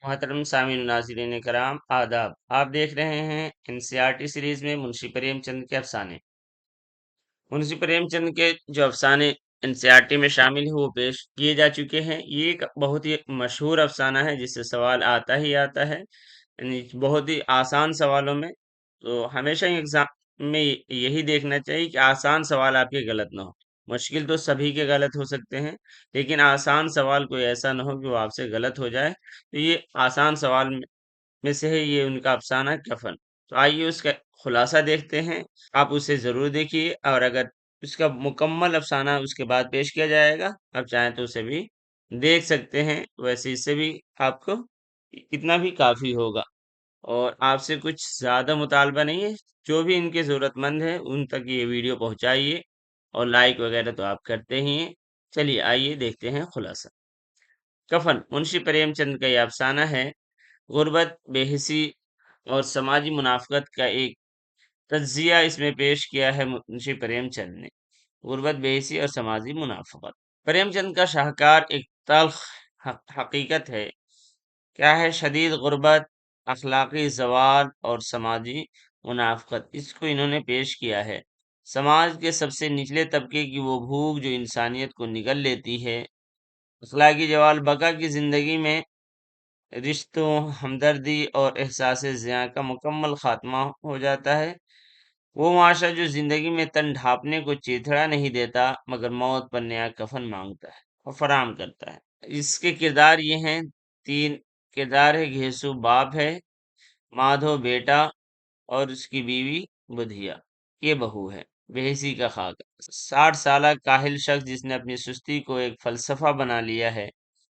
محترم سامعین و ناظرین کرام آداب، آپ دیکھ رہے ہیں NCERT سیریز میں منشی پریم چند کے افسانے۔ منشی پریم چند کے جو افسانے NCERT میں شامل ہیں وہ پیش کیے جا چکے ہیں۔ یہ ایک بہت ہی مشہور افسانہ ہے جس سے سوال آتا ہی آتا ہے، یعنی بہت ہی آسان سوالوں میں۔ تو ہمیشہ ایگزام میں یہی دیکھنا چاہیے کہ آسان سوال آپ کے غلط نہ ہو۔ مشکل تو سبھی کے غلط ہو سکتے ہیں، لیکن آسان سوال کوئی ایسا نہ ہو کہ وہ آپ سے غلط ہو جائے۔ تو یہ آسان سوال میں سے ہے یہ ان کا افسانہ کفن۔ تو آئیے اس کا خلاصہ دیکھتے ہیں۔ آپ اسے ضرور دیکھیے، اور اگر اس کا مکمل افسانہ اس کے بعد پیش کیا جائے گا، آپ چاہیں تو اسے بھی دیکھ سکتے ہیں، ویسے اس سے بھی آپ کو اتنا بھی کافی ہوگا۔ اور آپ سے کچھ زیادہ مطالبہ نہیں ہے، جو بھی ان کے ضرورت مند ہے ان تک یہ ویڈیو پہنچائیے، اور لائک وغیرہ تو آپ کرتے ہی ہیں۔ چلیے آئیے دیکھتے ہیں خلاصہ۔ کفن منشی پریم چند کا یہ افسانہ ہے۔ غربت، بے حسی اور سماجی منافقت کا ایک تجزیہ اس میں پیش کیا ہے منشی پریم چند نے۔ غربت، بے حسی اور سماجی منافقت۔ پریم چند کا شاہکار ایک تلخ حقیقت ہے۔ کیا ہے؟ شدید غربت، اخلاقی زوال اور سماجی منافقت، اس کو انہوں نے پیش کیا ہے۔ سماج کے سب سے نچلے طبقے کی وہ بھوک جو انسانیت کو نگل لیتی ہے۔ اخلاقی زوال، بقا کی زندگی میں رشتوں، ہمدردی اور احساس زیاں کا مکمل خاتمہ ہو جاتا ہے۔ وہ معاشرہ جو زندگی میں تن ڈھانپنے کو چیتھڑا نہیں دیتا، مگر موت پر نیا کفن مانگتا ہے اور فراہم کرتا ہے۔ اس کے کردار یہ ہیں، 3 کردار ہے۔ گھیسو باپ ہے، مادھو بیٹا، اور اس کی بیوی بدھیا یہ بہو ہے۔ بے حسی کا خاکہ، 60 سالہ کاہل شخص جس نے اپنی سستی کو ایک فلسفہ بنا لیا ہے،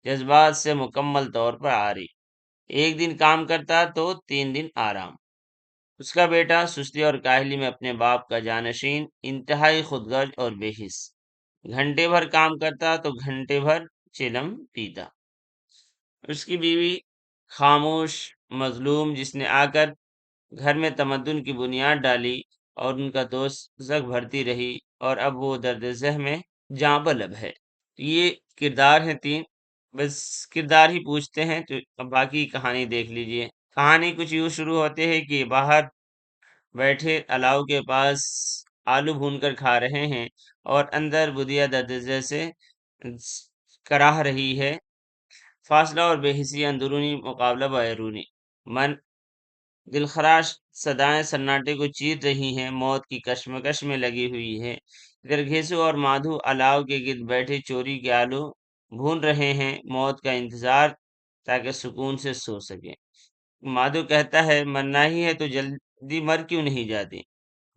جذبات سے مکمل طور پر عاری، ایک دن کام کرتا تو 3 دن آرام۔ اس کا بیٹا سستی اور کاہلی میں اپنے باپ کا جانشین، انتہائی خودغرض اور بے حس، گھنٹے بھر کام کرتا تو گھنٹے بھر چلم پیتا۔ اس کی بیوی خاموش، مظلوم، جس نے آ کر گھر میں تمدن کی بنیاد ڈالی اور ان کا دوزخ بھرتی رہی، اور اب وہ درد ذہ میں جاں بلب ہے۔ یہ کردار ہیں 3، بس کردار ہی پوچھتے ہیں، تو اب باقی کہانی دیکھ لیجئے۔ کہانی کچھ یوں شروع ہوتے ہیں کہ باہر بیٹھے الاؤ کے پاس آلو بھون کر کھا رہے ہیں، اور اندر بدھیا درد ذہ سے کراہ رہی ہے۔ فاصلہ اور بے حسی، اندرونی مقابلہ بیرونی۔ من دلخراش صدائیں سناٹے کو چیر رہی ہیں، موت کی کشمکش میں لگی ہوئی ہے۔ ادھر گھیسو اور مادھو الاؤ کے گرد بیٹھے چوری کے آلو بھون رہے ہیں، موت کا انتظار تاکہ سکون سے سو سکیں۔ مادھو کہتا ہے، مرنا ہی ہے تو جلدی مر کیوں نہیں جاتی؟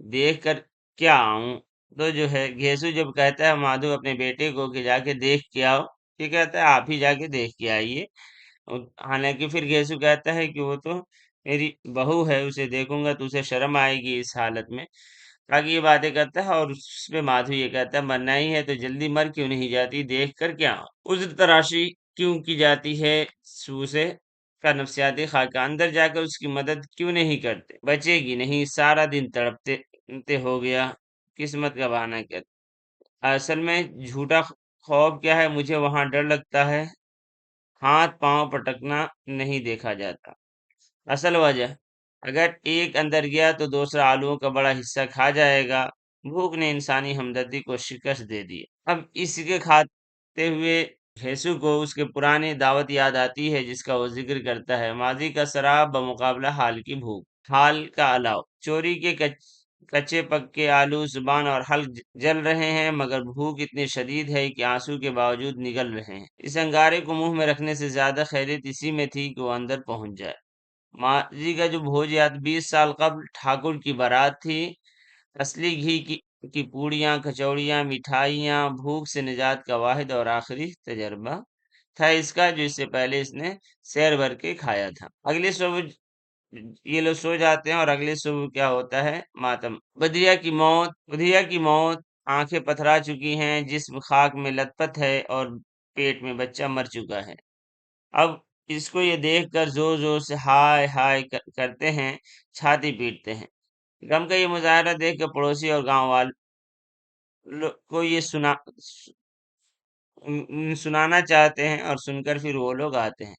دیکھ کر کیا آؤں؟ تو جو ہے گھیسو جب کہتا ہے مادھو اپنے بیٹے کو کہ جا کے دیکھ کے آؤ، یہ کہتا ہے آپ ہی جا کے دیکھ کے آئیے۔ حالانکہ پھر گھیسو کہتا ہے کہ وہ تو میری بہو ہے، اسے دیکھوں گا تو اسے شرم آئے گی اس حالت میں۔ باقی یہ باتیں کرتا ہے، اور اس پہ مادھو یہ کہتا ہے، مرنا ہی ہے تو جلدی مر کیوں نہیں جاتی؟ دیکھ کر کیا عذر تراشی کیوں کی جاتی ہے؟ سو سے کا نفسیاتی خاکہ، اندر جا کر اس کی مدد کیوں نہیں کرتے؟ بچے گی نہیں، سارا دن تڑپتے ہو گیا، قسمت کا بہانہ کیا؟ اصل میں جھوٹا خوف کیا ہے؟ مجھے وہاں ڈر لگتا ہے، ہاتھ پاؤں پٹکنا نہیں دیکھا جاتا۔ اصل وجہ، اگر ایک اندر گیا تو دوسرا آلووں کا بڑا حصہ کھا جائے گا۔ بھوک نے انسانی ہمدردی کو شکست دے دی۔ اب اس کے کھاتے ہوئے بھیسو کو اس کے پرانی دعوت یاد آتی ہے جس کا وہ ذکر کرتا ہے، ماضی کا سراب بمقابلہ حال کی بھوک، حال کا الاؤ، چوری کے کچے پکے آلو، زبان اور حلق جل رہے ہیں، مگر بھوک اتنی شدید ہے کہ آنسو کے باوجود نگل رہے ہیں۔ اس انگارے کو منہ میں رکھنے سے زیادہ خیریت اسی میں تھی کہ وہ اندر پہنچ جائے۔ ماضی کا جو بھوج یاد 20 سال قبل ٹھاکر کی بارات تھی، اصلی گھی کی پوڑیاں، کچوڑیاں، مٹھائیاں، بھوک سے نجات کا واحد اور آخری تجربہ تھا اس کا، جو اس سے پہلے اس نے سیر بھر کے کھایا تھا۔ اگلی صبح یہ لوگ سو جاتے ہیں، اور اگلی صبح کیا ہوتا ہے؟ ماتم۔ بدھیا کی موت، آنکھیں پتھرا چکی ہیں، جسم خاک میں لت پت ہے، اور پیٹ میں بچہ مر چکا ہے۔ اب اس کو یہ دیکھ کر زور زور سے ہائے ہائے کرتے ہیں، چھاتی پیٹتے ہیں۔ غم کا یہ مظاہرہ دیکھ کر پڑوسی اور گاؤں والوں کو یہ سنانا چاہتے ہیں، اور سن کر پھر وہ لوگ آتے ہیں۔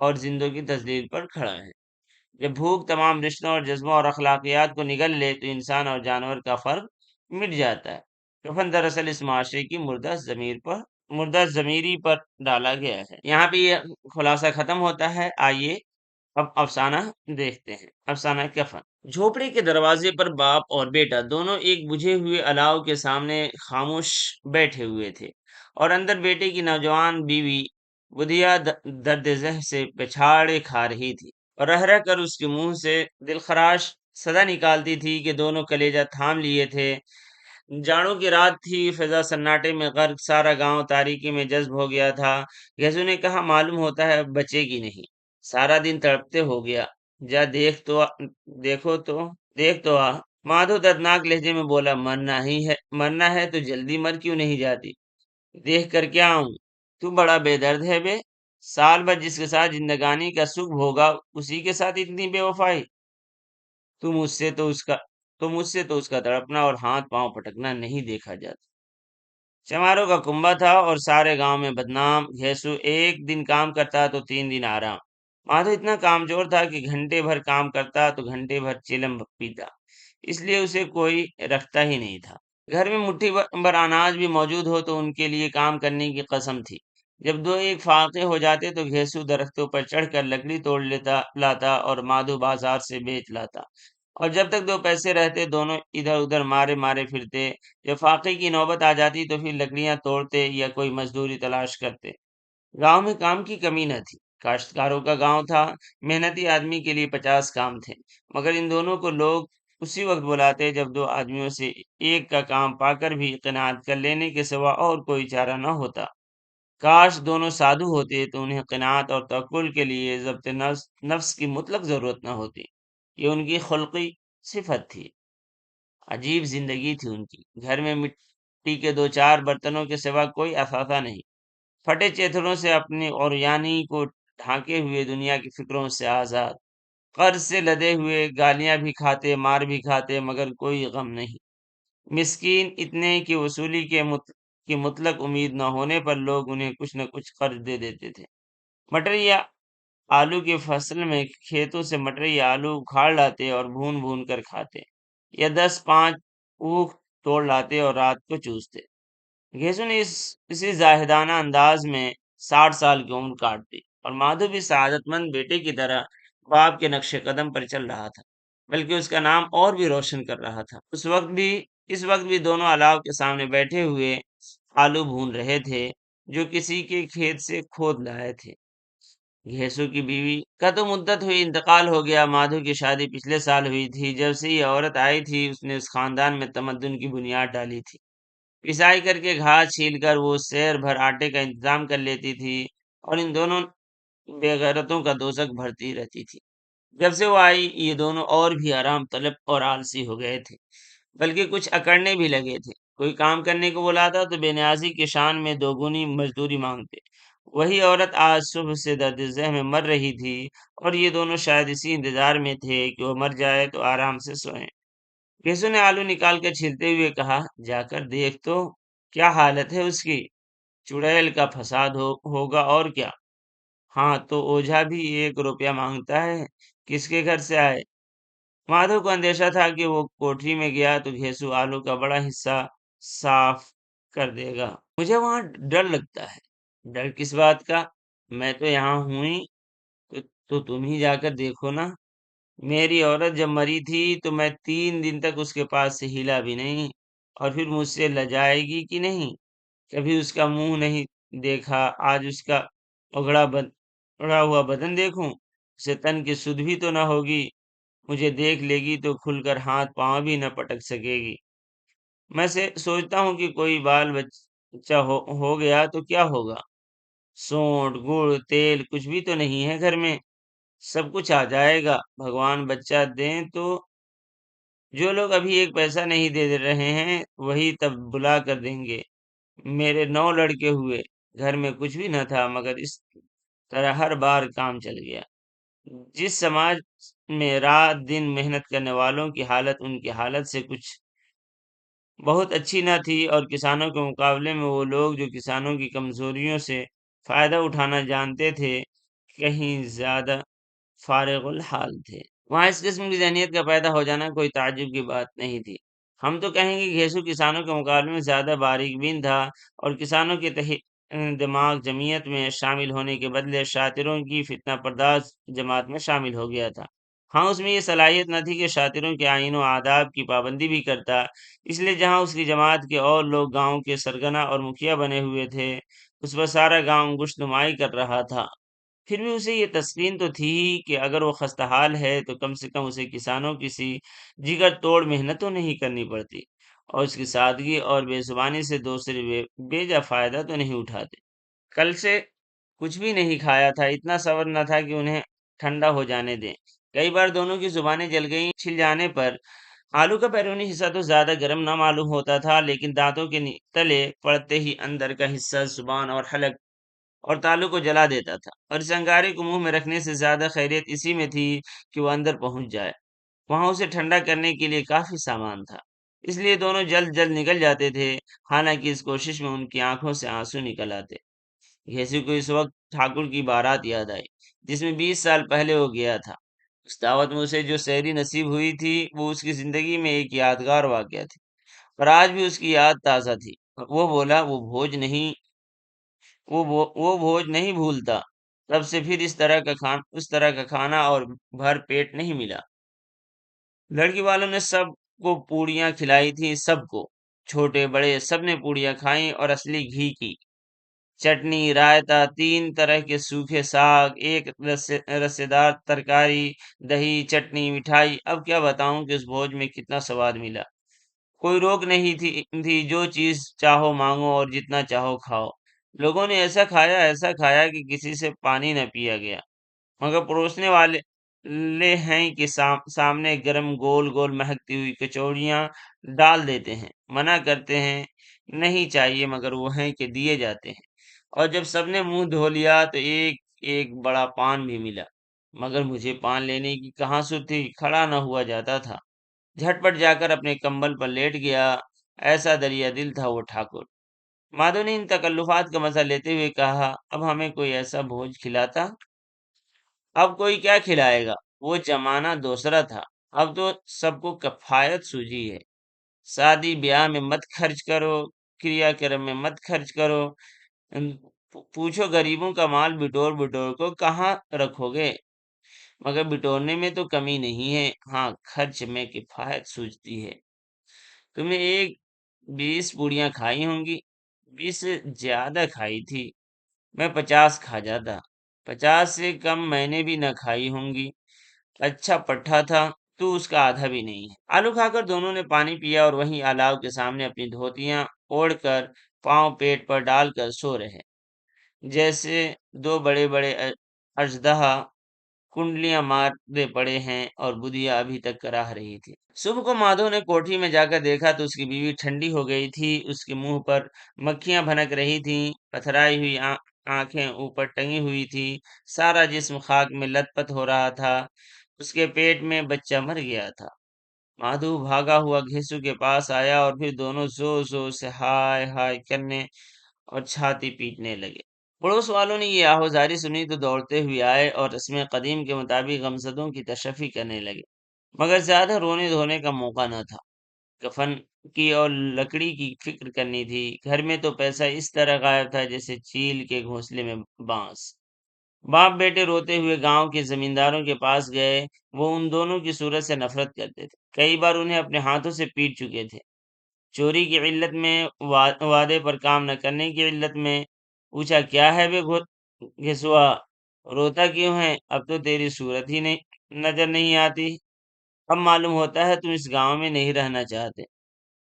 اور زندوں کی تذلیل پر کھڑا ہے۔ جب بھوک تمام رشتوں اور جذبوں اور اخلاقیات کو نگل لے تو انسان اور جانور کا فرق مٹ جاتا ہے۔ کفن دراصل اس معاشرے کی مردہ ضمیری پر ڈالا گیا ہے۔ یہاں پہ یہ خلاصہ ختم ہوتا ہے۔ آئیے اب افسانہ دیکھتے ہیں۔ افسانہ کفن۔ جھوپڑی کے دروازے پر باپ اور بیٹا دونوں ایک بجھے ہوئے الاؤ کے سامنے خاموش بیٹھے ہوئے تھے، اور اندر بیٹے کی نوجوان بیوی بدھیا درد ذہ سے پچھاڑے کھا رہی تھی، اور رہ رہ کر اس کے منہ سے دلخراش صدا نکالتی تھی کہ دونوں کلیجہ تھام لیے تھے۔ جاڑوں کی رات تھی، فضا سناٹے میں غرق، سارا گاؤں تاریکی میں جذب ہو گیا تھا۔ گیسو نے کہا، معلوم ہوتا ہے اب بچے گی نہیں، سارا دن تڑپتے ہو گیا، جا دیکھ تو آ۔ مادھو دردناک لہجے میں بولا، مرنا ہے تو جلدی مر کیوں نہیں جاتی؟ دیکھ کر کیا آؤں؟ تو بڑا بے درد ہے بے، سال بھر جس کے ساتھ زندگانی کا سکھ بھوگا اسی کے ساتھ اتنی بے وفائی۔ تو مجھ سے تو اس کا تڑپنا اور ہاتھ پاؤں پٹکنا نہیں دیکھا جاتا۔ چماروں کا کنبا تھا اور سارے گاؤں میں بدنام۔ گھیسو ایک دن کام کرتا تو 3 دن آرام۔ مادھو اتنا کامزور تھا کہ گھنٹے بھر کام کرتا تو گھنٹے بھر چلم پیتا، اس لیے اسے کوئی رکھتا ہی نہیں تھا۔ گھر میں مٹھی بھر اناج بھی موجود ہو تو ان کے لیے کام کرنے کی قسم تھی۔ جب دو ایک فاقے ہو جاتے تو گھیسو درختوں پر چڑھ کر لکڑی توڑ لاتا اور مادھو بازار سے بیچ لاتا، اور جب تک 2 پیسے رہتے دونوں ادھر ادھر مارے مارے پھرتے۔ جب فاقے کی نوبت آ جاتی تو پھر لکڑیاں توڑتے یا کوئی مزدوری تلاش کرتے۔ گاؤں میں کام کی کمی نہ تھی، کاشتکاروں کا گاؤں تھا، محنتی آدمی کے لیے 50 کام تھے، مگر ان دونوں کو لوگ اسی وقت بلاتے جب 2 آدمیوں سے ایک کا کام پا کر بھی قناعت کر لینے کے سوا اور کوئی چارہ نہ ہوتا۔ کاش دونوں سادھو ہوتے تو انہیں قناعت اور توکل کے لیے ضبط نفس کی مطلق ضرورت نہ ہوتی۔ یہ ان کی خلقی صفت تھی۔ عجیب زندگی تھی ان کی۔ گھر میں مٹی کے 2 4 برتنوں کے سوا کوئی اثاثہ نہیں، پھٹے چیتھڑوں سے اپنی اوریانی کو ڈھانکے ہوئے دنیا کی فکروں سے آزاد۔ قرض سے لدے ہوئے، گالیاں بھی کھاتے مار بھی کھاتے، مگر کوئی غم نہیں۔ مسکین اتنے کہ وصولی کی مطلق امید نہ ہونے پر لوگ انہیں کچھ نہ کچھ قرض دے دیتے تھے۔ مٹر یا آلو کی فصل میں کھیتوں سے مٹر یا آلو اکھاڑ لاتے اور بھون بھون کر کھاتے، یا 10 5 اونٹ توڑ لاتے اور رات کو چوستے۔ گھیسو نے اسی زاہدانہ انداز میں 60 سال کی عمر کاٹ دی، اور مادھو بھی سعادت مند بیٹے کی طرح باپ کے نقش قدم پر چل رہا تھا، بلکہ اس کا نام اور بھی روشن کر رہا تھا۔ اس وقت بھی دونوں الاؤ کے سامنے بیٹھے ہوئے آلو بھون رہے تھے جو کسی کے کھیت سے کھود لائے تھے۔ گھیسو کی بیوی کا تو مدت ہوئی انتقال ہو گیا۔ مادھو کی شادی پچھلے سال ہوئی تھی۔ جب سے یہ عورت آئی تھی اس نے اس خاندان میں تمدن کی بنیاد ڈالی تھی۔ پسائی کر کے گھاس چھیل کر وہ سیر بھر آٹے کا انتظام کر لیتی تھی، اور ان دونوں بے غیرتوں کا دوزخ بھرتی رہتی تھی۔ جب سے وہ آئی یہ دونوں اور بھی آرام طلب اور آلسی ہو گئے تھے، بلکہ کچھ اکڑنے بھی لگے تھے۔ کوئی کام کرنے کو بلاتا تو بے نیازی کی شان میں 2 گنی مزدوری مانگتے۔ وہی عورت آج صبح سے درد ذہ میں مر رہی تھی، اور یہ دونوں شاید اسی انتظار میں تھے کہ وہ مر جائے تو آرام سے سوئیں۔ گیسو نے آلو نکال کر چھیلتے ہوئے کہا، جا کر دیکھ تو کیا حالت ہے اس کی، چڑیل کا فساد ہوگا اور کیا۔ ہاں تو اوجھا بھی 1 روپیہ مانگتا ہے، کس کے گھر سے آئے؟ مادھو کو اندیشہ تھا کہ وہ کوٹری میں گیا تو گھیسو آلو کا بڑا حصہ صاف کر دے گا۔ مجھے وہاں ڈر لگتا ہے۔ ڈر کس بات کا؟ میں تو یہاں ہوں ہی، تو تم ہی جا کر دیکھو نا۔ میری عورت جب مری تھی تو میں 3 دن تک اس کے پاس سے ہلا بھی نہیں، اور پھر مجھ سے لجائے گی کہ نہیں؟ کبھی اس کا منہ نہیں دیکھا، آج اس کا اگڑا ہوا بدن دیکھوں، اسے تن کی سدھ بھی تو نہ ہوگی۔ مجھے دیکھ لے گی تو کھل کر ہاتھ پاؤں بھی نہ پٹک سکے گی۔ میں سوچتا ہوں کہ کوئی بال بچہ ہو گیا تو کیا ہوگا۔ سونٹ گڑ تیل کچھ بھی تو نہیں ہے گھر میں، سب کچھ آ جائے گا۔ بھگوان بچہ دیں تو جو لوگ ابھی 1 پیسہ نہیں دے رہے ہیں وہی تب بلا کر دیں گے۔ میرے 9 لڑکے ہوئے، گھر میں کچھ بھی نہ تھا، مگر اس طرح ہر بار کام چل گیا۔ جس سماج میں رات دن محنت کرنے والوں کی حالت ان کی حالت سے کچھ بہت اچھی نہ تھی، اور کسانوں کے مقابلے میں وہ لوگ جو کسانوں کی کمزوریوں سے فائدہ اٹھانا جانتے تھے، کہیں زیادہ فارغ الحال تھے۔ وہاں اس قسم کی ذہنیت کا پیدا ہو جانا کوئی تعجب کی بات نہیں تھی۔ ہم تو کہیں گے کہ گھیسو کسانوں کے مقابلے میں زیادہ باریک بین تھا اور کسانوں کے دماغ جمعیت میں شامل ہونے کے بدلے شاطروں کی فتنہ پرداز جماعت میں شامل ہو گیا تھا۔ ہاں، اس میں یہ صلاحیت نہ تھی کہ شاطروں کے آئین و آداب کی پابندی بھی کرتا، اس لیے جہاں اس کی جماعت کے اور لوگ گاؤں کے سرگنا اور مکھیا بنے ہوئے تھے، اس پر سارا گاؤں گشت نمائی کر رہا تھا۔ پھر بھی اسے یہ تسکین تو تھی ہی کہ اگر وہ خستہ حال ہے تو کم سے کم اسے کسانوں کی سی جگر توڑ محنت تو نہیں کرنی پڑتی، اور اس کی سادگی اور بے زبانی سے دوسرے بے جا فائدہ تو نہیں اٹھاتے۔ کل سے کچھ بھی نہیں کھایا تھا، اتنا صبر نہ تھا کہ انہیں ٹھنڈا ہو جانے دیں۔ کئی بار دونوں کی زبانیں جل گئیں۔ چھل جانے پر آلو کا بیرونی حصہ تو زیادہ گرم نہ معلوم ہوتا تھا، لیکن دانتوں کے تلے پڑتے ہی اندر کا حصہ زبان اور حلق اور تالو کو جلا دیتا تھا، اور اس انگارے کو منہ میں رکھنے سے زیادہ خیریت اسی میں تھی کہ وہ اندر پہنچ جائے۔ وہاں اسے ٹھنڈا کرنے کے لیے کافی سامان تھا، اس لیے دونوں جلد جلد نکل جاتے تھے، حالانکہ اس کوشش میں ان کی آنکھوں سے آنسو نکل آتے۔ گھیسی کو اس وقت ٹھاکر کی بارات یاد آئی، جس میں 20 سال پہلے وہ گیا تھا۔ اس دعوت میں اسے جو سحری نصیب ہوئی تھی وہ اس کی زندگی میں ایک یادگار واقعہ تھی، اور آج بھی اس کی یاد تازہ تھی۔ وہ بولا وہ بھوج نہیں بھولتا، تب سے پھر اس طرح کا کھانا اور بھر پیٹ نہیں ملا۔ لڑکی والوں نے سب کو پوڑیاں کھلائی تھی، سب کو، چھوٹے بڑے سب نے پوڑیاں کھائیں، اور اصلی گھی کی چٹنی، رائتا، 3 طرح کے سوکھے ساگ، ایک رسے دار ترکاری، دہی، چٹنی، مٹھائی۔ اب کیا بتاؤں کہ اس بھوج میں کتنا سواد ملا۔ کوئی روک نہیں تھی، جو چیز چاہو مانگو اور جتنا چاہو کھاؤ۔ لوگوں نے ایسا کھایا کہ کسی سے پانی نہ پیا گیا، مگر پروسنے والے لے ہیں کہ سامنے گرم گول گول مہکتی ہوئی کچوڑیاں ڈال دیتے ہیں، منع کرتے ہیں نہیں چاہیے، مگر وہ ہیں کہ دیے جاتے ہیں۔ اور جب سب نے منہ دھو لیا تو ایک ایک بڑا پان بھی ملا، مگر مجھے پان لینے کی کہاں سر تھی، کھڑا نہ ہوا جاتا تھا۔ جھٹ پٹ جا کر اپنے کمبل پر لیٹ گیا، ایسا دریا دل تھا وہ ٹھاکر۔ مادھو نے ان تکلفات کا مزہ لیتے ہوئے کہا، اب ہمیں کوئی ایسا بھوج کھلاتا۔ اب کوئی کیا کھلائے گا، وہ زمانہ دوسرا تھا، اب تو سب کو کفایت سوجی ہے۔ شادی بیاہ میں مت خرچ کرو، کریا کرم میں مت خرچ کرو، پوچھو غریبوں کا مال بٹور بٹور کو کہاں رکھو گے، مگر بٹورنے میں تو کمی نہیں ہے، ہاں خرچ میں کفایت سوچتی ہے۔ تم نے 20 پوڑیاں کھائی ہوں گی، 20 سے زیادہ کھائی تھی، میں 50 کھا جاتا، 50 سے کم میں نے بھی نہ کھائی ہوں گی۔ اچھا پٹھا تھا، تو اس کا آدھا بھی نہیں ہے۔ آلو کھا کر دونوں نے پانی پیا اور وہیں الاؤ کے سامنے اپنی دھوتیاں اوڑھ کر پاؤں پیٹ پر ڈال کر سو رہے، جیسے دو بڑے بڑے اژدہا کنڈلیاں مارے پڑے ہیں، اور بدھیا ابھی تک کراہ رہی تھی۔ صبح کو مادھو نے کوٹھی میں جا کر دیکھا تو اس کی بیوی ٹھنڈی ہو گئی تھی، اس کے منہ پر مکھیاں بھنک رہی تھیں، پتھرائی ہوئی آنکھیں اوپر ٹنگی ہوئی تھی، سارا جسم خاک میں لت پت ہو رہا تھا، اس کے پیٹ میں بچہ مر گیا تھا۔ مادھو بھاگا ہوا گھیسو کے پاس آیا، اور پھر دونوں زور زور سے ہائے ہائے کرنے اور چھاتی پیٹنے لگے۔ پڑوس والوں نے یہ آہوازاری سنی تو دوڑتے ہوئے آئے اور رسم قدیم کے مطابق غمزدوں کی تشفی کرنے لگے، مگر زیادہ رونے دھونے کا موقع نہ تھا۔ کفن کی اور لکڑی کی فکر کرنی تھی۔ گھر میں تو پیسہ اس طرح غائب تھا جیسے چیل کے گھونسلے میں بانس۔ باپ بیٹے روتے ہوئے گاؤں کے زمینداروں کے پاس گئے، وہ ان دونوں کی صورت سے نفرت کرتے تھے، کئی بار انہیں اپنے ہاتھوں سے پیٹ چکے تھے، چوری کی علت میں، وعدے پر کام نہ کرنے کی علت میں۔ پوچھا، کیا ہے بے گھسوا، روتا کیوں ہے، اب تو تیری صورت ہی نہیں نظر نہیں آتی، اب معلوم ہوتا ہے تم اس گاؤں میں نہیں رہنا چاہتے۔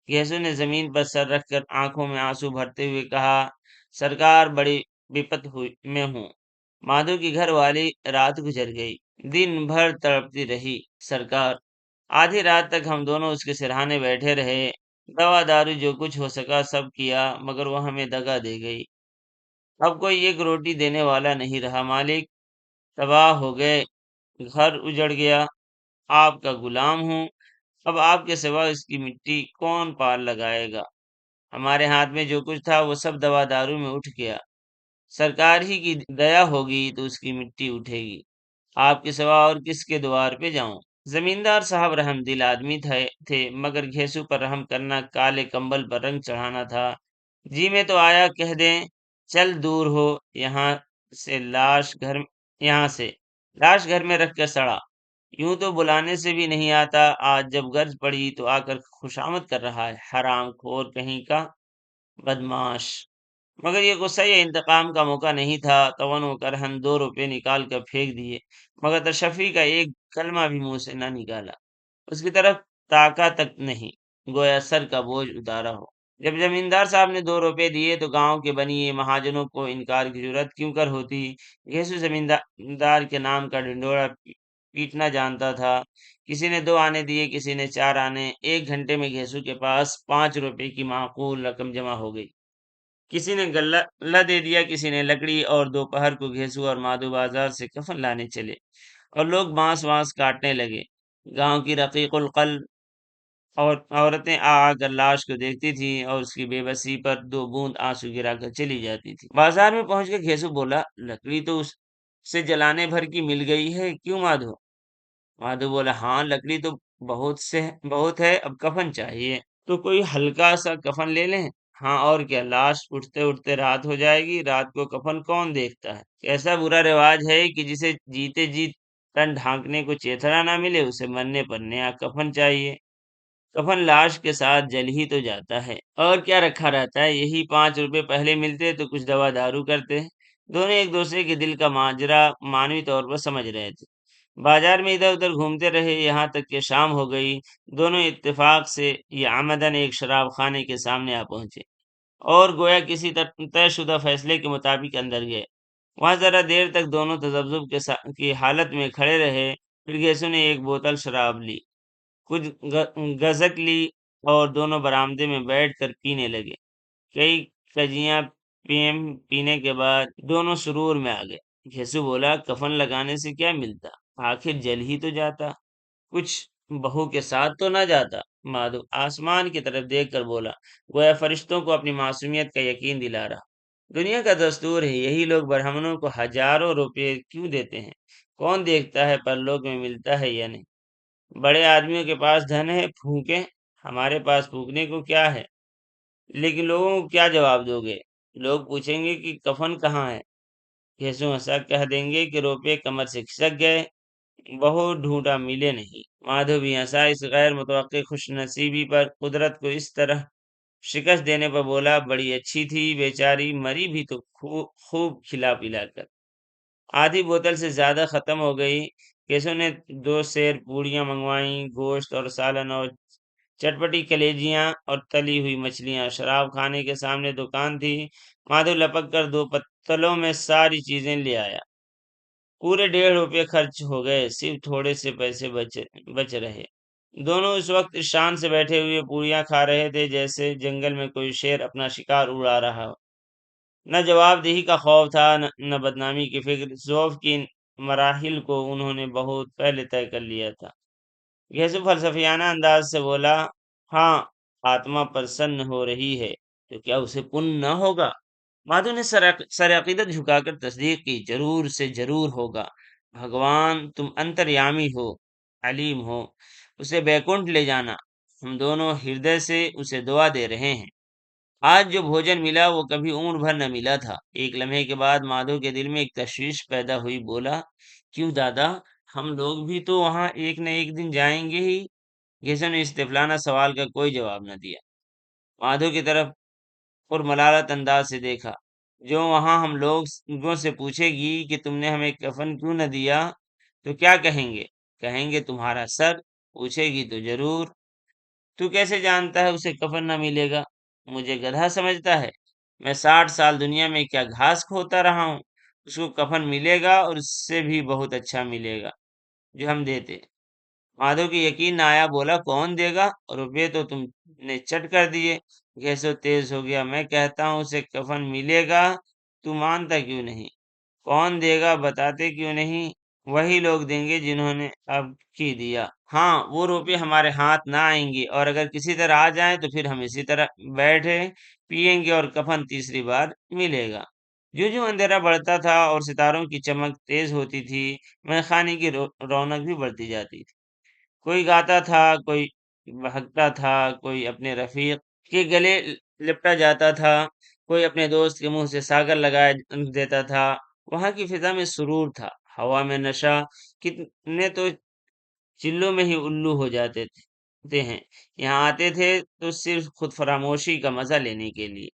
گھیسو نے زمین پر سر رکھ کر آنکھوں میں آنسو بھرتے ہوئے کہا، سرکار بڑی بپت میں ہوں، مادھو کی گھر والی رات گزر گئی، دن بھر تڑپتی رہی سرکار، آدھی رات تک ہم دونوں اس کے سرہانے بیٹھے رہے، دوا دارو جو کچھ ہو سکا سب کیا، مگر وہ ہمیں دگا دے گئی، اب کوئی ایک روٹی دینے والا نہیں رہا، مالک تباہ ہو گئے، گھر اجڑ گیا، آپ کا غلام ہوں، اب آپ کے سوا اس کی مٹی کون پار لگائے گا، ہمارے ہاتھ میں جو کچھ تھا وہ سب دوا دارو میں اٹھ گیا، سرکار ہی کی دیا ہوگی تو اس کی مٹی اٹھے گی، آپ کے سوا اور کس کے دوار پہ جاؤں؟ زمیندار صاحب رحم دل آدمی تھے، مگر گھیسو پر رحم کرنا کالے کمبل پر رنگ چڑھانا تھا۔ جی میں تو آیا کہہ دیں چل دور ہو یہاں سے یہاں سے لاش گھر میں رکھ کر سڑا، یوں تو بلانے سے بھی نہیں آتا، آج جب غرض پڑی تو آ کر خوشامد کر رہا ہے، حرام خور کہیں کا بدماش۔ مگر یہ غصہ یا انتقام کا موقع نہیں تھا، تون ہو کر ہم 2 روپے نکال کر پھینک دیے، مگر تشفی کا ایک کلمہ بھی منہ سے نہ نکالا، اس کی طرف تاکا تک نہیں، گویا سر کا بوجھ اتارا ہو۔ جب زمیندار صاحب نے 2 روپے دیے تو گاؤں کے بنیے مہاجنوں کو انکار کی ضرورت کیوں کر ہوتی؟ گھیسو زمیندار کے نام کا ڈنڈورا پیٹنا جانتا تھا۔ کسی نے 2 آنے دیے، کسی نے 4 آنے، 1 گھنٹے میں گھیسو کے پاس 5 روپے کی معقول رقم جمع ہو گئی۔ کسی نے غلہ دے دیا، کسی نے لکڑی، اور دوپہر کو گھیسو اور مادو بازار سے کفن لانے چلے اور لوگ بانس وانس کاٹنے لگے۔ گاؤں کی رقیق القلب اور عورتیں آ کر لاش کو دیکھتی تھیں اور اس کی بے بسی پر 2 بوند آنسو گرا کر چلی جاتی تھی۔ بازار میں پہنچ کے گھیسو بولا، لکڑی تو اس سے جلانے بھر کی مل گئی ہے، کیوں مادھو؟ مادھو بولا، ہاں لکڑی تو بہت ہے، اب کفن چاہیے، تو کوئی ہلکا سا کفن لے لیں۔ ہاں اور کیا، لاش اٹھتے اٹھتے رات ہو جائے گی، رات کو کفن کون دیکھتا ہے؟ ایسا برا رواج ہے کہ جسے جیتے جی تن ڈھانکنے کو چیتھڑا نہ ملے، اسے مرنے پر نیا کفن چاہیے۔ کفن لاش کے ساتھ جل ہی تو جاتا ہے، اور کیا رکھا رہتا ہے؟ یہی 5 روپے پہلے ملتے تو کچھ دوا دارو کرتے۔ دونوں ایک دوسرے کے دل کا ماجرا معنوی طور پر سمجھ رہے تھے۔ بازار میں ادھر ادھر گھومتے رہے، یہاں تک کہ شام ہو گئی۔ دونوں اتفاق سے یا عمدن ایک شراب خانے کے سامنے آ پہنچے اور گویا کسی طے شدہ فیصلے کے مطابق اندر گئے۔ وہاں ذرا دیر تک دونوں تذبذب کی حالت میں کھڑے رہے، پھر گیسو نے ایک بوتل شراب لی، کچھ گزک لی اور دونوں برآمدے میں بیٹھ کر پینے لگے۔ کئی کجیاں پینے کے بعد دونوں سرور میں آ گئے۔ گھیسو بولا، کفن لگانے سے کیا ملتا؟ آخر جل ہی تو جاتا، کچھ بہو کے ساتھ تو نہ جاتا؟ مادھو آسمان کی طرف دیکھ کر بولا، گویا فرشتوں کو اپنی معصومیت کا یقین دلا رہا۔ دنیا کا دستور ہے، یہی لوگ برہمنوں کو ہزاروں روپے کیوں دیتے ہیں؟ کون دیکھتا ہے پرلوک میں ملتا ہے یا نہیں؟ بڑے آدمیوں کے پاس دھن ہے، پھونکیں، ہمارے پاس پھونکنے کو کیا ہے؟ لیکن لوگوں کو کیا جواب دو گے؟ لوگ پوچھیں گے کہ کفن کہاں ہے؟ گھیسو ہنسا، کہہ دیں گے کہ روپے کمر سے کھسک گئے، بہت ڈھونڈا ملے نہیں۔ مادھو بھی ہنسا، اس غیر متوقع خوش نصیبی پر قدرت کو اس طرح شکست دینے پر بولا، بڑی اچھی تھی بیچاری، مری بھی تو خوب کھلا پلا کر۔ آدھی بوتل سے زیادہ ختم ہو گئی۔ کیسو نے 2 سیر پوڑیاں منگوائیں، گوشت اور سالن اور چٹپٹی کلیجیاں اور تلی ہوئی مچھلیاں۔ شراب خانے کے سامنے دکان تھی، مادھو لپک کر 2 پتلوں میں ساری چیزیں لے آیا۔ پورے 1.5 روپے خرچ ہو گئے، صرف تھوڑے سے پیسے بچ رہے۔ دونوں اس وقت اس شان سے بیٹھے ہوئے پوریاں کھا رہے تھے جیسے جنگل میں کوئی شیر اپنا شکار اڑا رہا ہو۔ نہ جواب دہی کا خوف تھا، نہ بدنامی کی فکر۔ ذوف کی مراحل کو انہوں نے بہت پہلے طے کر لیا تھا۔ گھیسو فلسفیانہ انداز سے بولا، ہاں آتما پرسن ہو رہی ہے تو کیا اسے پن نہ ہوگا؟ مادھو نے سر عقیدت جھکا کر تصدیق کی، ضرور سے ضرور ہوگا۔ بھگوان تم انتریامی ہو، علیم ہو، اسے بیکنٹھ لے جانا، ہم دونوں ہردے سے اسے دعا دے رہے ہیں۔ آج جو بھوجن ملا وہ کبھی عمر بھر نہ ملا تھا۔ ایک لمحے کے بعد مادھو کے دل میں ایک تشویش پیدا ہوئی، بولا، کیوں دادا، ہم لوگ بھی تو وہاں ایک نہ ایک دن جائیں گے ہی؟ کسی نے اس طفلانہ سوال کا کوئی جواب نہ دیا۔ مادھو کی طرف اور ملالت انداز سے دیکھا، جو وہاں ہم لوگوں سے پوچھے گی کہ تم نے ہمیں کفن کیوں نہ دیا تو کیا کہیں گے؟ کہیں گے تمہارا سر۔ پوچھے گی تو ضرور، تو کیسے جانتا ہے اسے کفن نہ ملے گا؟ مجھے گدھا سمجھتا ہے؟ میں 60 سال دنیا میں کیا گھاس کھوتا رہا ہوں؟ اس کو کفن ملے گا اور اس سے بھی بہت اچھا ملے گا جو ہم دیتے۔ مادھو کی یقین نہ آیا، بولا، کون دے گا؟ روپے تو تم نے چٹ کر دیے۔ گھیسو تیز ہو گیا، میں کہتا ہوں اسے کفن ملے گا، تو مانتا کیوں نہیں؟ کون دے گا بتاتے کیوں نہیں؟ وہی لوگ دیں گے جنہوں نے اب کی دیا۔ ہاں وہ روپے ہمارے ہاتھ نہ آئیں گے، اور اگر کسی طرح آ جائیں تو پھر ہم اسی طرح بیٹھے پیئیں گے اور کفن تیسری بار ملے گا۔ جو اندھیرا بڑھتا تھا اور ستاروں کی چمک تیز ہوتی تھی، میں خانے کی رونق بھی بڑھتی جاتی تھی۔ کوئی گاتا تھا، کوئی بہکتا تھا، کوئی اپنے رفیق کے گلے لپٹا جاتا تھا، کوئی اپنے دوست کے منہ سے ساگر لگا دیتا تھا۔ وہاں کی فضا میں سرور تھا، ہوا میں نشہ، کتنے تو چلوں میں ہی الو ہو جاتے ہیں۔ یہاں آتے تھے تو صرف خود فراموشی کا مزہ لینے کے لیے۔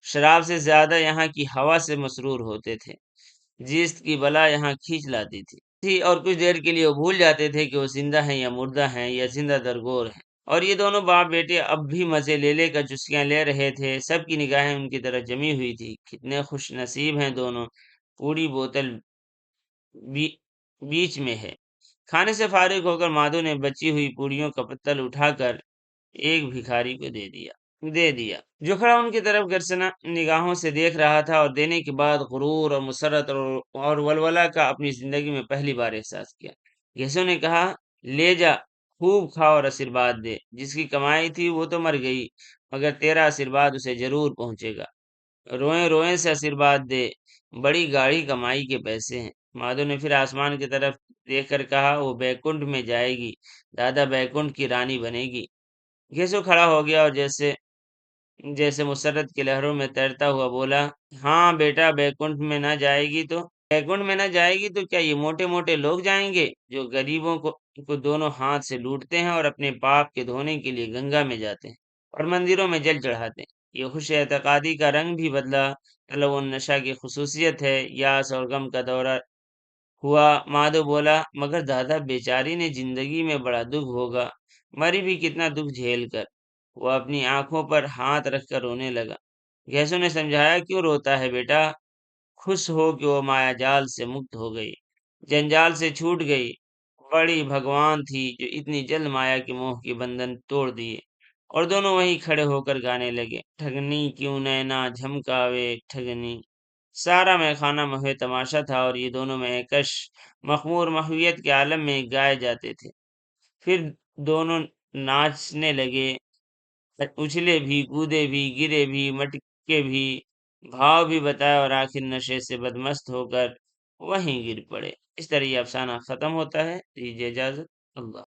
شراب سے زیادہ یہاں کی ہوا سے مسرور ہوتے تھے۔ جیست کی بلا یہاں کھینچ لاتی تھی اور کچھ دیر کے لیے وہ بھول جاتے تھے کہ وہ زندہ ہیں یا مردہ ہیں یا زندہ درگور ہیں۔ اور یہ دونوں باپ بیٹے اب بھی مزے لے کر چسکیاں لے رہے تھے۔ سب کی نگاہیں ان کی طرف جمی ہوئی تھی۔ کتنے خوش نصیب ہیں دونوں۔ پوری بوتل بیچ میں ہے۔ کھانے سے فارغ ہو کر مادھو نے بچی ہوئی پوڑیوں کا پتل اٹھا کر ایک بھکاری کو دے دیا جو کھڑا ان کی طرف گرسنا نگاہوں سے دیکھ رہا تھا، اور دینے کے بعد غرور اور مسرت اور ولولہ کا اپنی زندگی میں پہلی بار احساس کیا۔ گھیسو نے کہا، لے جا، خوب کھا اور آشیرواد دے۔ جس کی کمائی تھی وہ تو مر گئی، مگر تیرا آشیرواد اسے ضرور پہنچے گا۔ روئیں روئیں سے آشیرواد دے، بڑی گاڑی کمائی کے پیسے ہیں۔ مادھو نے پھر آسمان کی طرف دیکھ کر کہا، وہ بیکنٹھ میں جائے گی، دادا بیکنٹھ کی رانی بنے گی۔ گھیسو کھڑا ہو گیا اور جیسے جیسے مسرت کی لہروں میں تیرتا ہوا بولا، ہاں بیٹا، بیکنٹھ میں نہ جائے گی تو کیا یہ موٹے موٹے لوگ جائیں گے جو غریبوں کو دونوں ہاتھ سے لوٹتے ہیں اور اپنے پاپ کے دھونے کے لیے گنگا میں جاتے ہیں اور مندروں میں جل چڑھاتے ہیں۔ یہ خوش اعتقادی کا رنگ بھی بدلا، تلون نشہ کی خصوصیت ہے۔ یاس اور غم کا دورہ ہوا۔ مادھو بولا، مگر دادا بیچاری نے زندگی میں بڑا دکھ ہوگا، مری بھی کتنا دکھ جھیل کر۔ وہ اپنی آنکھوں پر ہاتھ رکھ کر رونے لگا۔ گھیسو نے سمجھایا، کیوں روتا ہے بیٹا؟ خوش ہو کہ وہ مایا جال سے مکت ہو گئی، جنجال سے چھوٹ گئی۔ بڑی بھگوان تھی جو اتنی جلد مایا کے موہ کے بندھن توڑ دیے۔ اور دونوں وہیں کھڑے ہو کر گانے لگے، ٹھگنی کیوں نینا جھمکاوے ٹھگنی۔ سارا میخانہ محو تماشا تھا اور یہ دونوں مہکش مخمور محویت کے عالم میں گائے جاتے تھے۔ پھر دونوں ناچنے لگے، اچھلے بھی، کودے بھی، گرے بھی، مٹکے بھی، بھاؤ بھی بتایا اور آخر نشے سے بدمست ہو کر وہیں گر پڑے۔ اس طرح یہ افسانہ ختم ہوتا ہے۔ دیجیے اجازت، اللہ۔